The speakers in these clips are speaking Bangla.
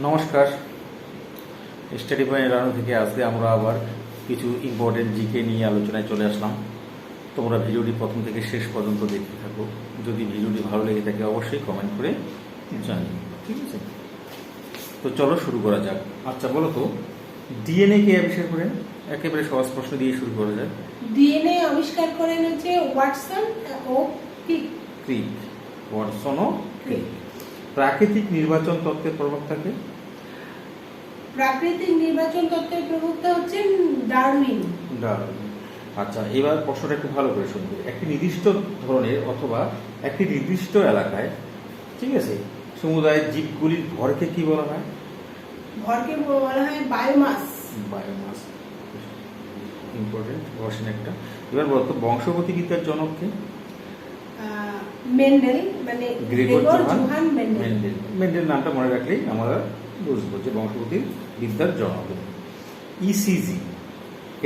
নমস্কার। স্টাডি পয়েন্ট রানো থেকে আজকে আমরা আবার কিছু ইম্পর্টেন্ট জিকে নিয়ে আলোচনায় চলে আসলাম। তোমরা ভিডিওটি প্রথম থেকে শেষ পর্যন্ত দেখতে থাকো। যদি ভিডিওটি ভালো লেগে থাকে অবশ্যই কমেন্ট করে জানিও, ঠিক আছে? তো চলো শুরু করা যাক। আচ্ছা বলো তো, ডিএনএ কে আবিষ্কার করেন? একেবারে সহজ প্রশ্ন দিয়ে শুরু করা যায়। ডিএনএ আবিষ্কার করেন হচ্ছে ওয়াটসন ও ক্রিক। ওয়াটসন ও ক্রিক। প্রাকৃতিক নির্বাচন তত্ত্বের প্রবক্তাকে? প্রাকৃতিক নির্বাচন তত্ত্বের প্রবক্তা হচ্ছেন ডারউইন। আচ্ছা, এবার প্রশ্নটা একটু ভালো করে শুনবে। একটি নির্দিষ্ট ধরনের অথবা একটি নির্দিষ্ট এলাকায়, ঠিক আছে, সমুদায়ের জীবগুলির ভরকে কি বলা হয়? ভরকে বলা হয় বায়োমাস। বায়োমাস ইম্পর্টেন্ট কোশ্চেন একটা। এবার বলতো বংশগতিবিদ্যার জনককে? মেন্ডেল, মানে গ্রেগর জোহান মেন্ডেল। মেন্ডেল নামটা মনে রাখলেই আমরা বুঝবো যে বংশগতি বিদ্যার জনক। ইসিজি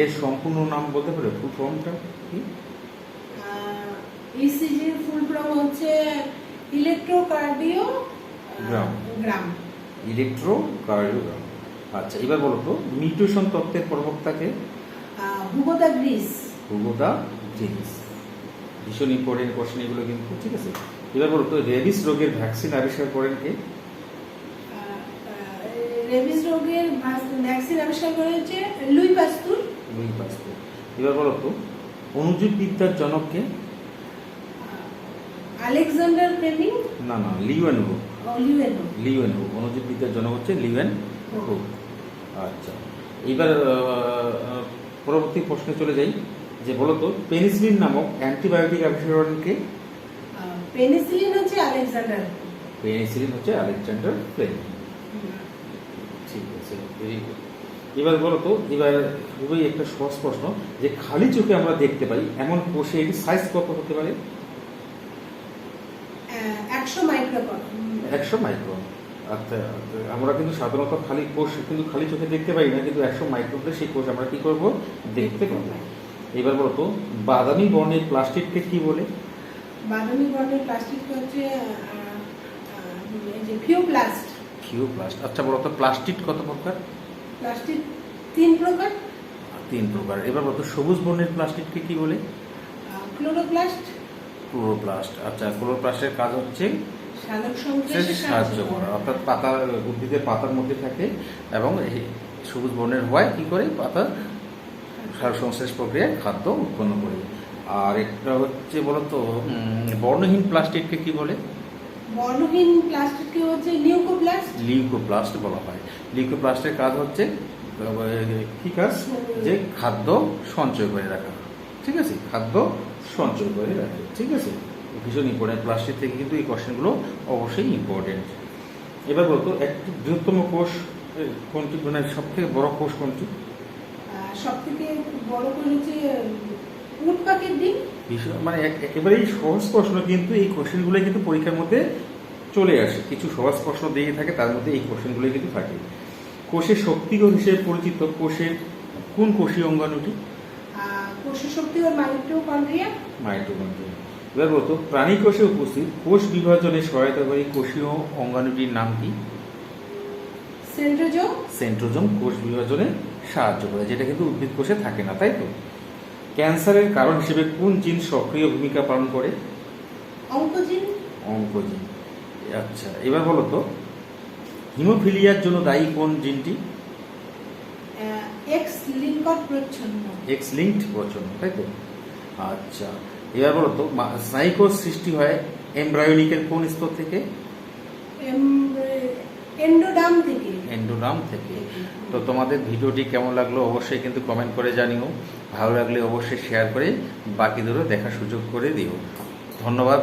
এর সম্পূর্ণ নাম বলতে পারে? ফুল ফর্মটা কি? ইসিজির ফুল ফর্ম হচ্ছে ইলেকট্রোকার্ডিওগ্রাম। ইলেকট্রোকার্ডিওগ্রাম। আচ্ছা, এবার বলো তো মিউটেশন তত্ত্বের প্রবক্তাকে? হুগো দা গ্রিস। ভীষণ ইম্পর্টেন্ট কোশ্চেন এগুলো কিন্তু, ঠিক আছে? এবার বলো তো রেবিস রোগের ভ্যাকসিন আবিষ্কার করেন কে? রেবিস রোগের ভ্যাকসিন আবিষ্কার করেছে লুই পাস্তুর। এবার বলো তো অণুজীব বিদ্যার জনককে? Alexander Fleming. না, লিওয়েনহো। অণুজীব বিদ্যার জনক হচ্ছে লিওয়েনহো। আচ্ছা, এইবার পরবর্তী প্রশ্নে চলে যাই। যে বলো তো পেনিসিলিন নামক অ্যান্টিবায়োটিক আবিষ্কার করেন কে? পেনিসিলিন হচ্ছে আলেকজান্ডার ফ্লেমিং। ঠিক আছে, ভেরি গুড। এবার বলো তো, এবার খুবই একটা সহজ প্রশ্ন, যে খালি চোখে আমরা দেখতে পাই এমন কোষের সাইজ কত হতে পারে? 100 মাইক্রন। 100 মাইক্রন। আচ্ছা, আমরা কিন্তু সাধারণত খালি কোষ কিন্তু খালি চোখে দেখতে পাই না, কিন্তু 100 মাইক্রনে সেই কোষ আমরা কি করব? দেখতে পাবো। এবার বলো তো বাদামি বর্ণের প্লাস্টিককে কি বলে? বাদামি বর্ণের প্লাস্টিক হচ্ছে ফিওপ্লাস্ট। আচ্ছা বলো তো প্লাস্টিক কত প্রকার? প্লাস্টিক 3 প্রকার। এবার বলো তো সবুজ বর্ণের প্লাস্টিককে কি বলে? ক্লোরোপ্লাস্ট। আচ্ছা, ক্লোরোপ্লাস্টের কাজ হচ্ছে সালোক সংশ্লেষে সাহায্য করা, অর্থাৎ পাতার উদ্ভিদের পাতার মধ্যে থাকে এবং সবুজ বর্ণের হওয়ায় কি করে? পাতা সালোক সংশ্লেষ প্রক্রিয়ায় খাদ্য উৎপন্ন করে। আর একটা হচ্ছে বলতো বর্ণহীন প্লাস্টিককে কি বলে? বর্ণহীন প্লাস্টিককে হচ্ছে লিউকোপ্লাস্ট বলা হয়। লিউকোপ্লাস্টের কাজ হচ্ছে কি কাজ? যে খাদ্য সঞ্চয় করে রাখা, ঠিক আছে? ঠিক আছে, ভীষণ ইম্পর্টেন্ট। প্লাস্টিক থেকে কিন্তু এই কোশ্চেনগুলো অবশ্যই ইম্পর্টেন্ট। এবার বলতো একটি বৃহত্তম কোষ কোনটি, মানে সব থেকে বড় কোষ কোনটি? সব থেকে বড় কোষ হচ্ছে উট পাখির ডিম। মানে একেবারেই সহজ প্রশ্ন, কিন্তু এই কোশ্চেনগুলো কিন্তু পরীক্ষার মধ্যে চলে আসে। কিছু সহজ প্রশ্ন দিয়ে থাকে, তার মধ্যে এই কোশ্চেনগুলো কিন্তু থাকে। কোষের শক্তিকর হিসেবে পরিচিত কোষের কোন কোষীয় অঙ্গাণুটি? কোষের শক্তিকর মাইটোকন্ড্রিয়া। এবার বলতো প্রাণী কোষে উপস্থিত কোষ বিভাজনে সহায়তাকারী কোষীয় অঙ্গাণুটির নাম কি? সেন্ট্রোজোম কোষ বিভাজনে সাহায্য করে, যেটা কিন্তু উদ্ভিদ কোষে থাকে না, তাই তো? ক্যান্সারের কারণ হিসেবে কোন জিন সক্রিয় ভূমিকা পালন করে? অঙ্কোজিন। আচ্ছা, এবার বলো তো হিমোফিলিয়ার জন্য দায়ী কোন জিনটি? এক্স লিঙ্কড প্রচ্ছন্ন, তাই তো? আচ্ছা, এবার বলো তো স্নায়ুকোষ সৃষ্টি হয় এমব্রায়োনিকের কোন স্তর থেকে? এন্ডোডার্ম থেকে। তো তোমাদের ভিডিওটি কেমন লাগলো অবশ্যই কিন্তু কমেন্ট করে জানিও। ভালো লাগলে অবশ্যই শেয়ার করে বাকিদেরও দেখার সুযোগ করে দিও। ধন্যবাদ।